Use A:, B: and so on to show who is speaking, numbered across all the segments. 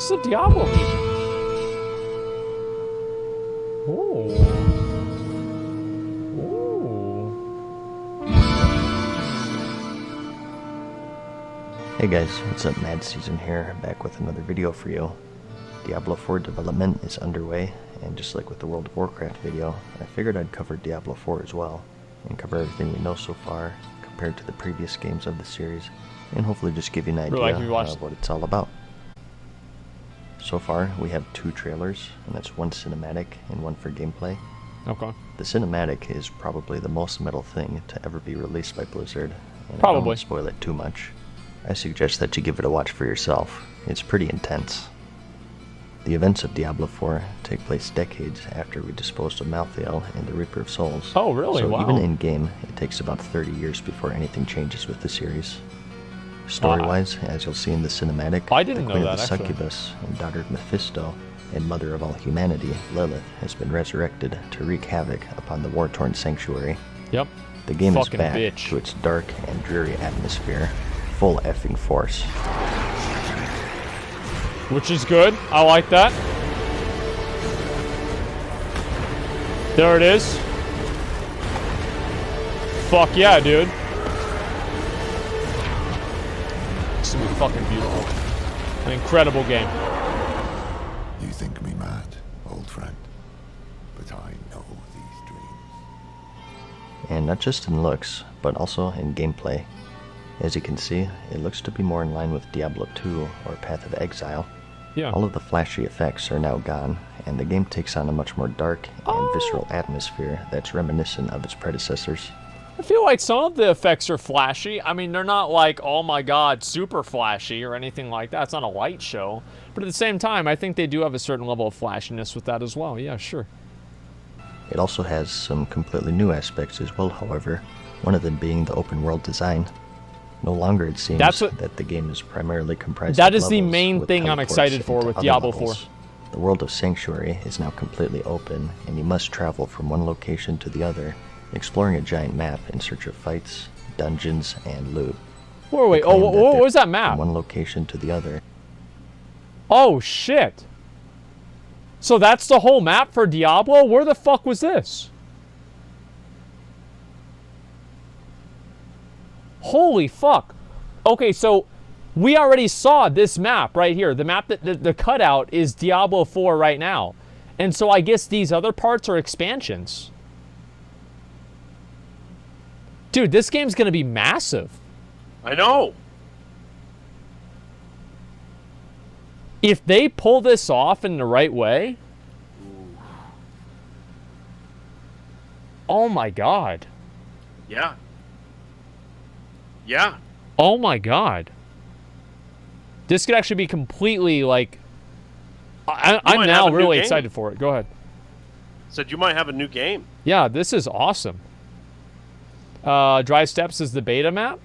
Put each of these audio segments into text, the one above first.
A: What's the Diablo music? Ooh.
B: Hey guys, what's up? Madseason here, back with another video for you. Diablo IV development is underway, and just like with the World of Warcraft video, I figured I'd cover Diablo IV as well, and cover everything we know so far, compared to the previous games of the series, and hopefully just give you an idea of what it's all about. So far, we have 2 trailers, and that's one cinematic and one for gameplay.
A: Okay.
B: The cinematic is probably the most metal thing to ever be released by Blizzard, and I
A: Probably.
B: won't spoil it too much. I suggest that you give it a watch for yourself. It's pretty intense. The events of Diablo IV take place decades after we disposed of Malthael and the Reaper of Souls.
A: Oh, really?
B: So
A: Wow.
B: even in-game, it takes about 30 years before anything changes with the series. Story-wise, as you'll see in the cinematic,
A: I didn't
B: the
A: know
B: Queen
A: that,
B: of the
A: actually.
B: Succubus and daughter of Mephisto and mother of all humanity, Lilith, has been resurrected to wreak havoc upon the war-torn sanctuary.
A: Yep.
B: The game is
A: Fucking
B: back
A: bitch.
B: to its dark and dreary atmosphere, full effing force.
A: Which is good. I like that. There it is. Fuck yeah, dude. This will be fucking beautiful. An incredible game.
C: You think me mad, old friend, but I know these dreams.
B: And not just in looks, but also in gameplay. As you can see, it looks to be more in line with Diablo II or Path of Exile.
A: Yeah.
B: All of the flashy effects are now gone, and the game takes on a much more dark and visceral atmosphere that's reminiscent of its predecessors.
A: I feel like some of the effects are flashy. I mean, they're not like, oh my god, super flashy or anything like that. It's not a light show. But at the same time, I think they do have a certain level of flashiness with that as well. Yeah, sure.
B: It also has some completely new aspects as well, however, one of them being the open world design. No longer it seems that the game is primarily comprised of
A: That is the
B: levels
A: main
B: with
A: thing I'm
B: teleports
A: excited for
B: into
A: with
B: other
A: Diablo
B: levels.
A: 4.
B: The world of Sanctuary is now completely open, and you must travel from one location to the other, exploring a giant map in search of fights, dungeons, and loot.
A: Wait, oh, what was that map?
B: From one location to the other.
A: Oh, shit. So that's the whole map for Diablo? Where the fuck was this? Holy fuck. Okay, so we already saw this map right here. The map that the cutout is Diablo 4 right now. And so I guess these other parts are expansions. Dude, this game's gonna be massive.
D: I know.
A: If they pull this off in the right way. Oh my god.
D: Yeah. Yeah.
A: Oh my god. This could actually be completely like... I'm now really excited for it. Go ahead.
D: Said you might have a new game.
A: Yeah, this is awesome. Dry Steps is the beta map?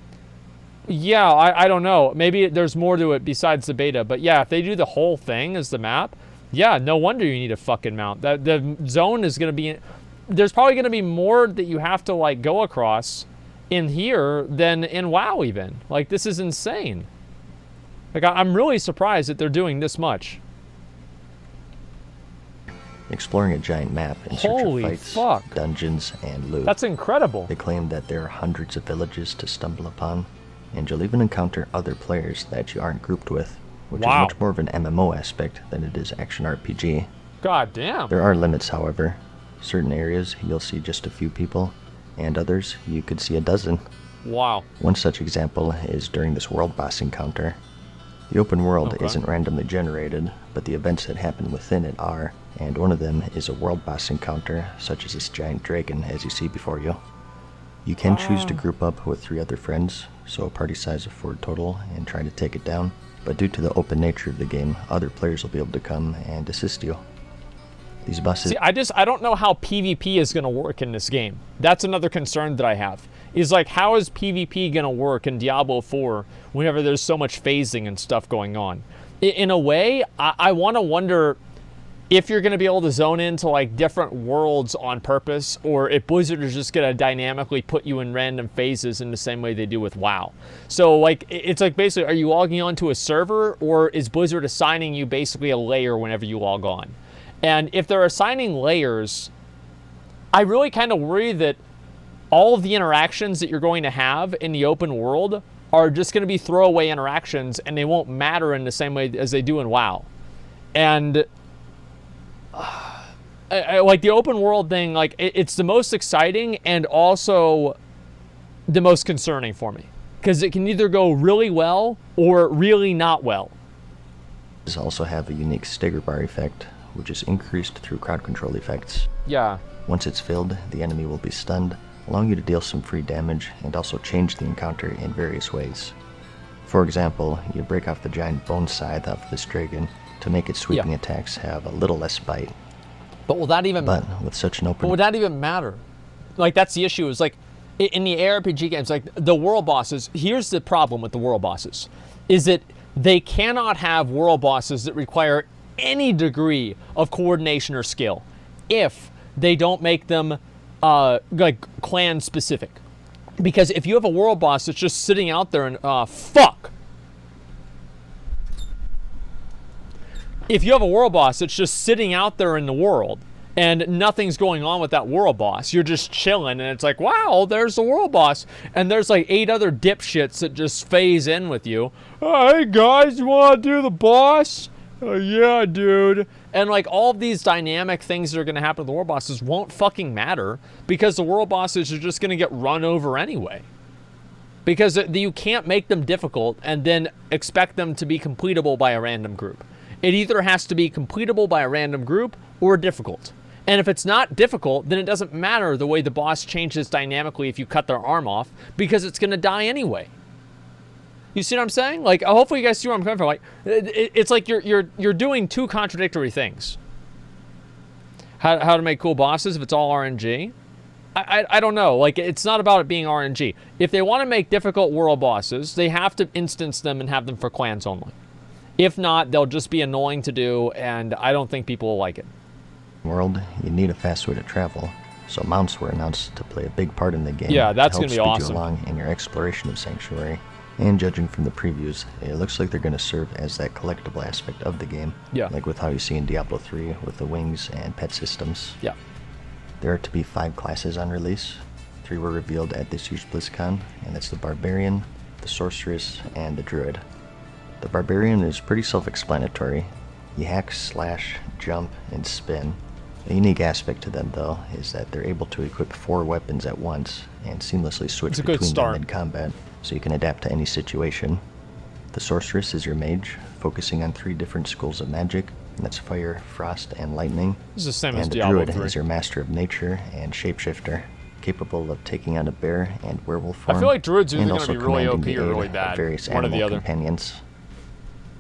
A: Yeah, I don't know. Maybe there's more to it besides the beta. But yeah, if they do the whole thing as the map, yeah, no wonder you need a fucking mount. The zone is going to be... There's probably going to be more that you have to like go across in here than in WoW even. Like, this is insane. Like, I'm really surprised that they're doing this much.
B: Exploring a giant map in search
A: Holy
B: of fights,
A: fuck.
B: dungeons, and loot.
A: That's incredible.
B: They claim that there are hundreds of villages to stumble upon, and you'll even encounter other players that you aren't grouped with, which is much more of an MMO aspect than it is action RPG.
A: God damn.
B: There are limits, however. Certain areas you'll see just a few people, and others you could see a dozen.
A: Wow.
B: One such example is during this world boss encounter. The open world isn't randomly generated, but the events that happen within it are, and one of them is a world boss encounter, such as this giant dragon as you see before you. You can choose to group up with 3 other friends, so a party size of 4 total, and try to take it down, but due to the open nature of the game, other players will be able to come and assist you. These bosses...
A: See, I don't know how PvP is going to work in this game. That's another concern that I have. Is like, how is PvP going to work in Diablo 4 whenever there's so much phasing and stuff going on? In a way, I want to wonder if you're going to be able to zone into like different worlds on purpose, or if Blizzard is just going to dynamically put you in random phases in the same way they do with WoW. So like, it's like basically, are you logging onto a server, or is Blizzard assigning you basically a layer whenever you log on? And if they're assigning layers, I really kind of worry that all of the interactions that you're going to have in the open world are just going to be throwaway interactions, and they won't matter in the same way as they do in WoW. And like the open world thing, like it's the most exciting and also the most concerning for me, because it can either go really well or really not well.
B: These also have a unique stagger bar effect, which is increased through crowd control effects.
A: Yeah.
B: Once it's filled, the enemy will be stunned, allowing you to deal some free damage and also change the encounter in various ways. For example, you break off the giant bone scythe off this dragon to make its sweeping attacks have a little less bite.
A: But will that even?
B: But with such an open,
A: but would that even matter? Like, that's the issue. Is like in the ARPG games, like the world bosses. Here's the problem with the world bosses, is that they cannot have world bosses that require any degree of coordination or skill if they don't make them like clan specific. Because if you have a world boss that's just sitting out there and if you have a world boss that's just sitting out there in the world and nothing's going on with that world boss, you're just chilling, and it's like, wow, there's the world boss, and there's like 8 other dipshits that just phase in with you. Oh, hey guys, you want to do the boss? Yeah, dude. And like all of these dynamic things that are going to happen to the world bosses won't fucking matter, because the world bosses are just going to get run over anyway. Because you can't make them difficult and then expect them to be completable by a random group. It either has to be completable by a random group or difficult. And if it's not difficult, then it doesn't matter the way the boss changes dynamically if you cut their arm off, because it's going to die anyway. You see what I'm saying? Like, hopefully you guys see where I'm coming from. Like, it's like you're doing 2 contradictory things. How to make cool bosses if it's all RNG? I don't know. Like, it's not about it being RNG. If they want to make difficult world bosses, they have to instance them and have them for clans only. If not, they'll just be annoying to do, and I don't think people will like it.
B: World, you need a fast way to travel, so mounts were announced to play a big part in the game.
A: Yeah, that's
B: going to
A: be awesome.
B: Speed you along in your exploration of Sanctuary, and judging from the previews, it looks like they're going to serve as that collectible aspect of the game.
A: Yeah.
B: Like with how you see in Diablo 3 with the wings and pet systems.
A: Yeah.
B: There are to be 5 classes on release. 3 were revealed at this year's Blizzcon, and that's the Barbarian, the Sorceress, and the Druid. The Barbarian is pretty self-explanatory. You hack, slash, jump, and spin. A unique aspect to them, though, is that they're able to equip 4 weapons at once and seamlessly switch between them in combat, so you can adapt to any situation. The Sorceress is your mage, focusing on 3 different schools of magic, and that's fire, frost, and lightning.
A: This is the same as
B: And the
A: Diablo
B: Druid
A: 3.
B: is your master of nature and shapeshifter, capable of taking on a bear and werewolf form,
A: I feel like Druid's either
B: and
A: going to
B: also
A: be really
B: commanding
A: OP
B: the
A: or
B: aid
A: really
B: of
A: bad.
B: various
A: One or the
B: animal
A: other.
B: companions.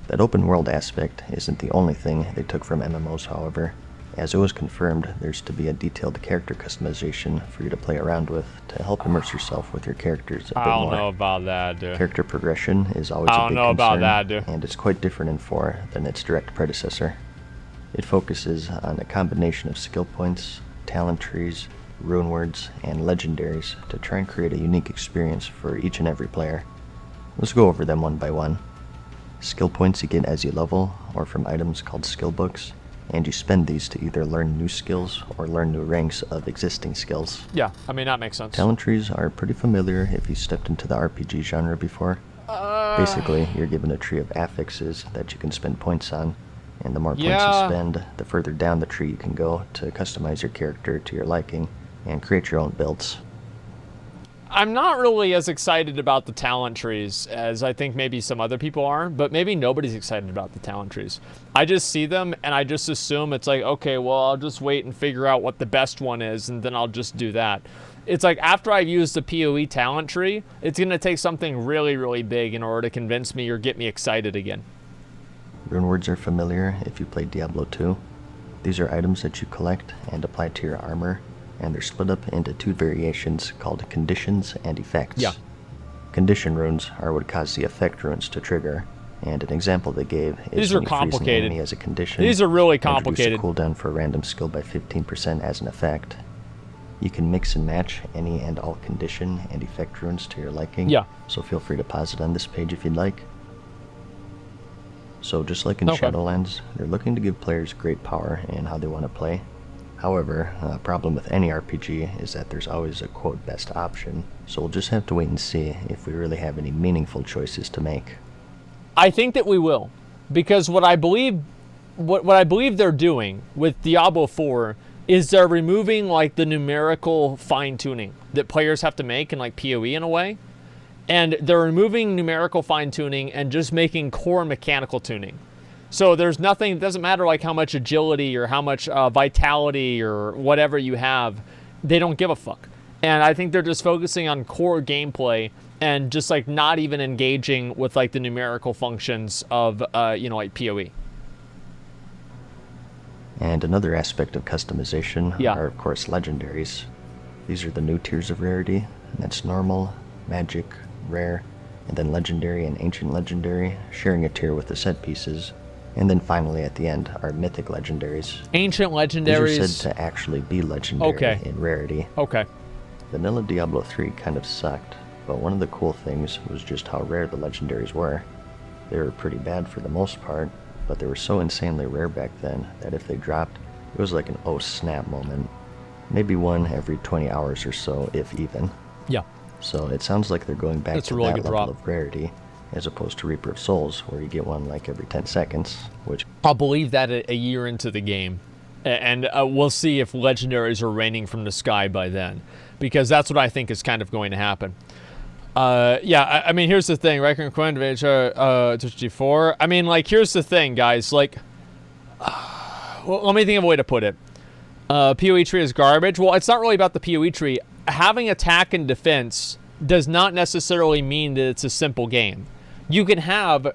B: That open world aspect isn't the only thing they took from MMOs, however. As it was confirmed, there's to be a detailed character customization for you to play around with to help immerse yourself with your characters a bit
A: I don't
B: more.
A: know about that, dude.
B: Character progression is always
A: I
B: a
A: don't
B: big
A: know about
B: concern,
A: that, dude.
B: and it's quite different in 4 than its direct predecessor. It focuses on a combination of skill points, talent trees, rune words, and legendaries to try and create a unique experience for each and every player. Let's go over them one by one. Skill points you get as you level, or from items called skill books, and you spend these to either learn new skills or learn new ranks of existing skills.
A: Yeah, I mean, that makes sense.
B: Talent trees are pretty familiar if you stepped into the RPG genre before. Basically, you're given a tree of affixes that you can spend points on, and the more points you spend, the further down the tree you can go to customize your character to your liking and create your own builds.
A: I'm not really as excited about the talent trees as I think maybe some other people are, but maybe nobody's excited about the talent trees. I just see them and I just assume it's like, okay, well, I'll just wait and figure out what the best one is, and then I'll just do that. It's like after I've used the PoE talent tree, it's going to take something really, really big in order to convince me or get me excited again.
B: Rune words are familiar if you played Diablo 2. These are items that you collect and apply to your armor, and they're split up into 2 variations called conditions and effects.
A: Yeah.
B: Condition runes are what cause the effect runes to trigger, And an example they gave is
A: These are
B: when you freeze an
A: complicated.
B: enemy as a condition.
A: These are really
B: introduce a
A: complicated.
B: cooldown for a random skill by 15% as an effect. You can mix and match any and all condition and effect runes to your liking.
A: Yeah.
B: So feel free to pause it on this page if you'd like. So just like in
A: Okay.
B: Shadowlands, they're looking to give players great power in how they want to play. However, a problem with any RPG is that there's always a quote best option, so we'll just have to wait and see if we really have any meaningful choices to make.
A: I think that we will, because what I believe they're doing with Diablo IV is they're removing like the numerical fine-tuning that players have to make in like PoE in a way, and they're removing numerical fine-tuning and just making core mechanical tuning. So there's nothing, it doesn't matter like how much agility or how much vitality or whatever you have, they don't give a fuck. And I think they're just focusing on core gameplay and just like not even engaging with like the numerical functions of, like PoE.
B: And another aspect of customization
A: Yeah.
B: are, of course, Legendaries. These are the new tiers of rarity, and that's normal, magic, rare, and then legendary and ancient legendary, sharing a tier with the set pieces. And then finally, at the end, are mythic legendaries.
A: Ancient
B: These
A: legendaries.
B: are said to actually be legendary
A: Okay.
B: in rarity.
A: Okay.
B: Vanilla Diablo 3 kind of sucked, but one of the cool things was just how rare the legendaries were. They were pretty bad for the most part, but they were so insanely rare back then that if they dropped, it was like an oh snap moment. Maybe one every 20 hours or so, if even.
A: Yeah.
B: So it sounds like they're going back
A: That's
B: to
A: a really
B: that
A: good
B: level
A: drop.
B: of rarity, as opposed to Reaper of Souls, where you get one like every 10 seconds, which
A: I'll believe that a year into the game. And we'll see if legendaries are raining from the sky by then, because that's what I think is kind of going to happen. I mean, here's the thing, right? G4. I mean, like, here's the thing, guys. Like, well, let me think of a way to put it. PoE tree is garbage. Well, it's not really about the PoE tree. Having attack and defense does not necessarily mean that it's a simple game. You can have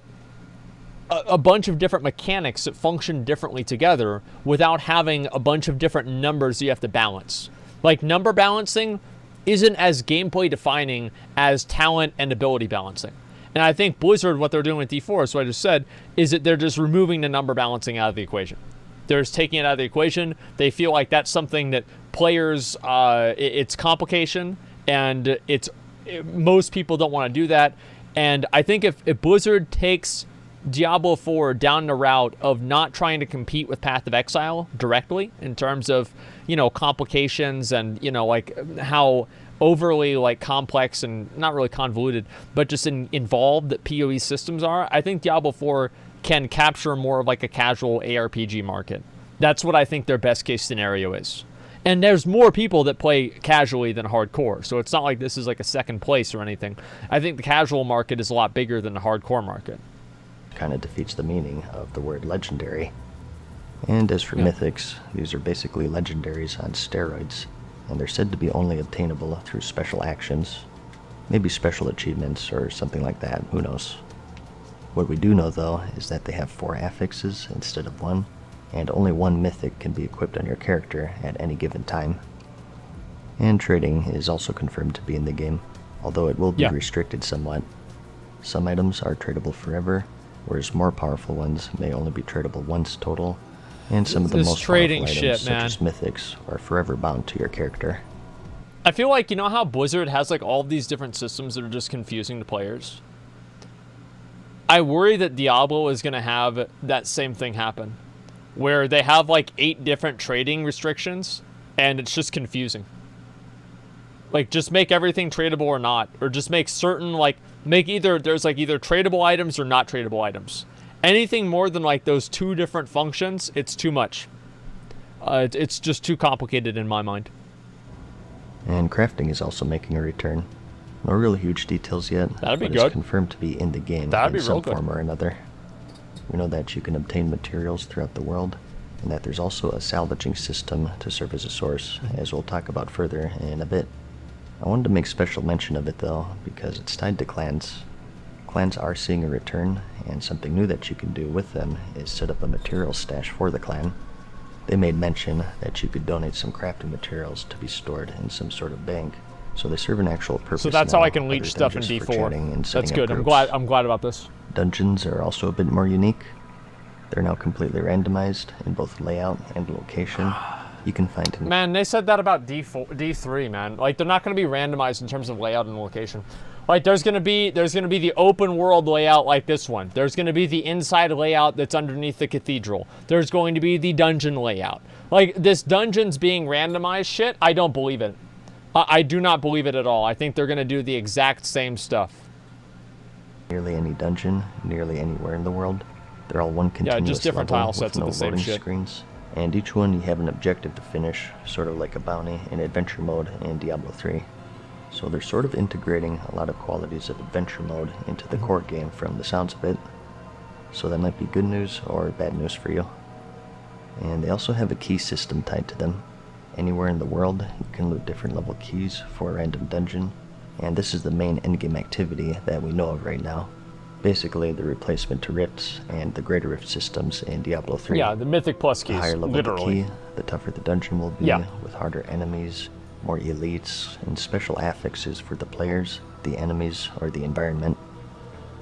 A: a bunch of different mechanics that function differently together without having a bunch of different numbers you have to balance. Like, number balancing isn't as gameplay defining as talent and ability balancing. And I think Blizzard, what they're doing with D4, so I just said, is that they're just removing the number balancing out of the equation. They're just taking it out of the equation. They feel like that's something that players, it's complication, and most people don't want to do that. And I think if Blizzard takes Diablo IV down the route of not trying to compete with Path of Exile directly in terms of, complications and, like how overly like complex and not really convoluted, but just involved that PoE systems are, I think Diablo IV can capture more of like a casual ARPG market. That's what I think their best case scenario is. And there's more people that play casually than hardcore, so it's not like this is like a second place or anything. I think the casual market is a lot bigger than the hardcore market.
B: kind of defeats the meaning of the word legendary. And as for mythics, these are basically legendaries on steroids, and they're said to be only obtainable through special actions, maybe special achievements or something like that, who knows. What we do know though is that they have 4 affixes instead of 1, and only 1 mythic can be equipped on your character at any given time. And trading is also confirmed to be in the game, although it will be restricted somewhat. Some items are tradable forever, whereas more powerful ones may only be tradable once total, and some of the most
A: trading
B: powerful
A: shit,
B: items,
A: man.
B: such as mythics, are forever bound to your character.
A: I feel like, you know how Blizzard has like all of these different systems that are just confusing to players? I worry that Diablo is going to have that same thing happen, where they have like 8 different trading restrictions, and it's just confusing. Like, just make everything tradable or not, or just make certain, like, there's like either tradable items or not tradable items. Anything more than like those 2 different functions, it's too much. It's just too complicated in my mind.
B: And crafting is also making a return. No real huge details yet,
A: That'd be
B: but
A: good.
B: it's confirmed to be in the game
A: That'd
B: in
A: be
B: some
A: real good.
B: form or another. We know that you can obtain materials throughout the world, and that there's also a salvaging system to serve as a source, as we'll talk about further in a bit. I wanted to make special mention of it though, because it's tied to clans. Clans are seeing a return, and something new that you can do with them is set up a material stash for the clan. They made mention that you could donate some crafting materials to be stored in some sort of bank, so they serve an actual purpose.
A: So that's how
B: now,
A: I can leech
B: other than
A: stuff in
B: just for
A: D4.
B: chatting and setting
A: That's
B: up
A: good.
B: groups.
A: I'm glad about this.
B: Dungeons are also a bit more unique. They're now completely randomized in both layout and location. You can find...
A: Man, they said that about D3, man. Like, they're not going to be randomized in terms of layout and location. Like, there's gonna be the open world layout like this one. There's gonna be the inside layout that's underneath the cathedral. There's going to be the dungeon layout. Like, this dungeons being randomized shit, I don't believe it. I do not believe it at all. I think they're gonna do the exact same stuff.
B: Nearly any dungeon, nearly anywhere in the world. They're all one continuous
A: just different
B: level
A: tile sets
B: with
A: of
B: no
A: the same
B: loading
A: shit.
B: screens. And each one you have an objective to finish, sort of like a bounty in adventure mode in Diablo 3. So they're sort of integrating a lot of qualities of adventure mode into the core game from the sounds of it. So that might be good news or bad news for you. And they also have a key system tied to them. Anywhere in the world, you can loot different level keys for a random dungeon. And this is the main endgame activity that we know of right now. Basically the replacement to rifts and the greater rift systems in Diablo 3.
A: Yeah, the Mythic Plus keys,
B: The higher level
A: literally.
B: the key, the tougher the dungeon will be,
A: Yeah.
B: with harder enemies, more elites, and special affixes for the players, the enemies, or the environment.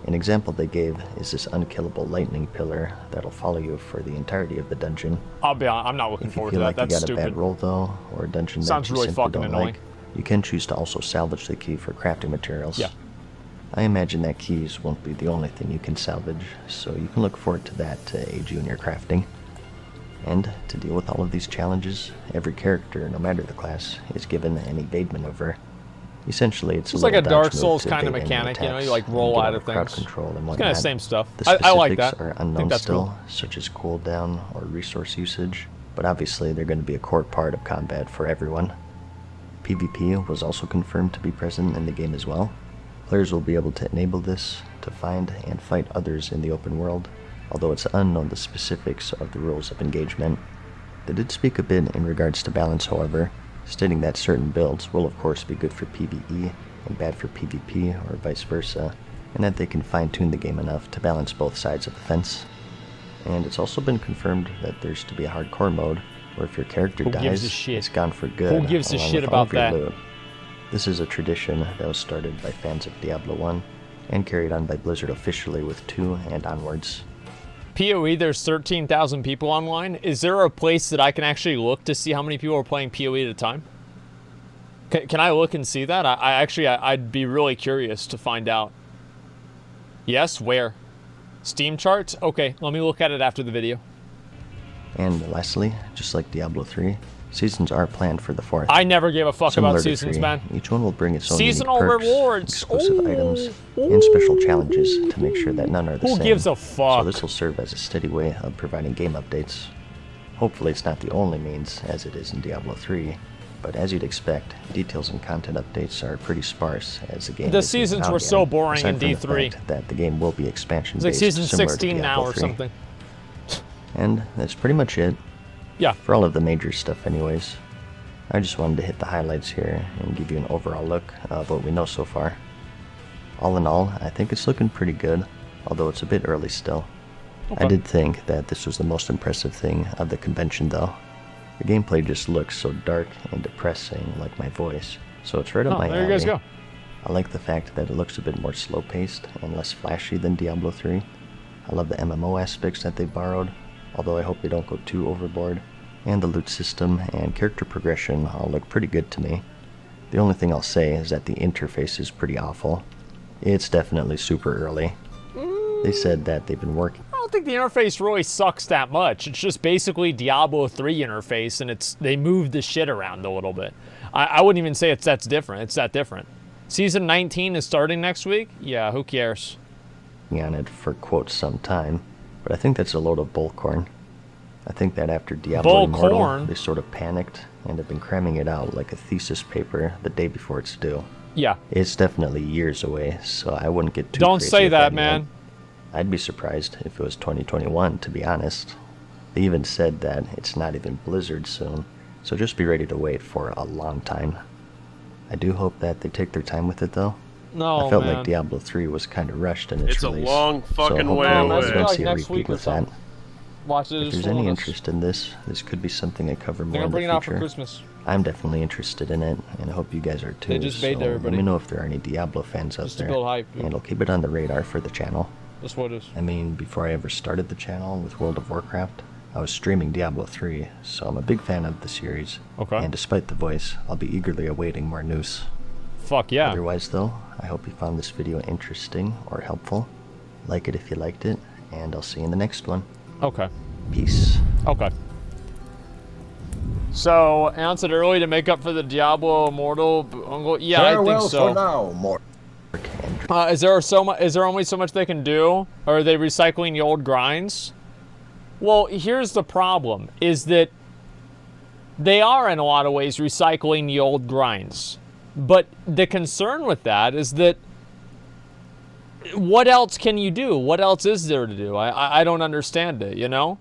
B: An example they gave is this unkillable lightning pillar that'll follow you for the entirety of the dungeon.
A: I'll be honest, I'm not looking
B: If you
A: forward
B: feel
A: to
B: like
A: that.
B: you
A: That's
B: got a
A: stupid.
B: bad roll though, or a dungeon
A: Sounds
B: that you
A: really
B: simply
A: fucking
B: don't
A: annoying.
B: like, you can choose to also salvage the key for crafting materials.
A: Yeah.
B: I imagine that keys won't be the only thing you can salvage, so you can look forward to that to aid you in your crafting. And to deal with all of these challenges, every character, no matter the class, is given an evade maneuver. Essentially, it's
A: Like a
B: little
A: Dark
B: dodge move
A: Souls
B: to
A: kind of
B: evade enemy
A: mechanic, you know,
B: attacks
A: you like
B: and
A: roll
B: get
A: out of
B: crowd
A: things.
B: control and
A: It's
B: whatnot.
A: kind of the same stuff.
B: The
A: I like
B: specifics
A: that.
B: are
A: I think
B: unknown
A: that's
B: still,
A: cool.
B: such as cooldown or resource usage, but obviously they're going to be a core part of combat for everyone. PvP was also confirmed to be present in the game as well. Players will be able to enable this to find and fight others in the open world, although it's unknown the specifics of the rules of engagement. They did speak a bit in regards to balance, however, stating that certain builds will of course be good for PvE and bad for PvP or vice versa, and that they can fine-tune the game enough to balance both sides of the fence. And it's also been confirmed that there's to be a hardcore mode, where if your character
A: Who gives a
B: dies,
A: shit?
B: it's gone for good.
A: Who gives a
B: along
A: shit
B: with all
A: about
B: of your
A: that?
B: loot. This is a tradition that was started by fans of Diablo 1, and carried on by Blizzard officially with 2 and onwards.
A: PoE, there's 13,000 people online. Is there a place that I can actually look to see how many people are playing PoE at a time? Can I look and see that? I'd be really curious to find out. Yes, where? Steam charts? Okay, let me look at it after the video.
B: And lastly, just like Diablo 3, seasons are planned for the 4th.
A: I never gave a fuck
B: Similar
A: about
B: to
A: seasons,
B: 3,
A: man.
B: each one will bring its own
A: Seasonal
B: unique perks,
A: rewards.
B: exclusive items, and special challenges to make sure that none are the
A: Who
B: same.
A: gives a fuck?
B: So this will serve as a steady way of providing game updates. Hopefully it's not the only means, as it is in Diablo 3, but as you'd expect, details and content updates are pretty sparse as the game
A: The
B: is
A: seasons
B: out
A: were so
B: again,
A: boring
B: aside
A: in
B: from the
A: D3.
B: fact that the game will be expansion
A: It's like
B: based,
A: season
B: similar to
A: 16 now
B: Diablo
A: or
B: 3.
A: something.
B: And that's pretty much it.
A: Yeah.
B: For all of the major stuff anyways. I just wanted to hit the highlights here and give you an overall look of what we know so far. All in all, I think it's looking pretty good, although it's a bit early still.
A: Okay.
B: I did think that this was the most impressive thing of the convention though. The gameplay just looks so dark and depressing, like my voice, so it's right up
A: Oh,
B: my
A: there you guys
B: alley.
A: go.
B: I like the fact that it looks a bit more slow-paced and less flashy than Diablo 3. I love the MMO aspects that they borrowed, although I hope they don't go too overboard. And the loot system and character progression all look pretty good to me. The only thing I'll say is that the interface is pretty awful. It's definitely super early. They said that they've been working.
A: I don't think the interface really sucks that much. It's just basically Diablo 3 interface, and they moved the shit around a little bit. I wouldn't even say that's different. It's that different. Season 19 is starting next week? Yeah, who cares?
B: On it for quote some time, but I think that's a load of bullcorn. I think that after Diablo Immortal,
A: Bullcorn?
B: they sort of panicked and have been cramming it out like a thesis paper the day before it's due.
A: Yeah.
B: It's definitely years away, so I wouldn't get too
A: Don't
B: crazy
A: say
B: with
A: that,
B: yet.
A: man.
B: I'd be surprised if it was 2021, to be honest. They even said that it's not even Blizzard soon, so just be ready to wait for a long time. I do hope that they take their time with it, though.
A: No,
B: I felt
A: man.
B: like Diablo 3 was kind of rushed in its
D: It's a
B: release.
D: long fucking
B: so
D: way
B: hopefully
A: away.
B: we don't
A: Like
B: see a
A: next
B: repeat
A: week or
B: with that.
A: something. Watch it.
B: If
A: just
B: there's
A: one
B: any
A: of us.
B: interest in this could be something I cover more
A: They're
B: in
A: gonna
B: the
A: bring it out for
B: future.
A: Christmas.
B: I'm definitely interested in it, and I hope you guys are too.
A: They just bait
B: so
A: everybody.
B: let me know if there are any Diablo fans out
A: Just to
B: there,
A: build hype, dude.
B: and I'll keep it on the radar for the channel.
A: That's what it is.
B: I mean, before I ever started the channel with World of Warcraft, I was streaming Diablo 3, so I'm a big fan of the series.
A: Okay.
B: And despite the voice, I'll be eagerly awaiting more news.
A: Fuck yeah.
B: Otherwise though, I hope you found this video interesting or helpful. Like it if you liked it, and I'll see you in the next one.
A: Okay.
B: Peace.
A: Okay. So, answered early to make up for the Diablo Immortal. Yeah, I think so.
E: For now, more.
A: Is there only so much they can do? Or are they recycling the old grinds? Well, here's the problem, is that they are in a lot of ways recycling the old grinds. But the concern with that is that what else can you do? What else is there to do? I don't understand it, you know?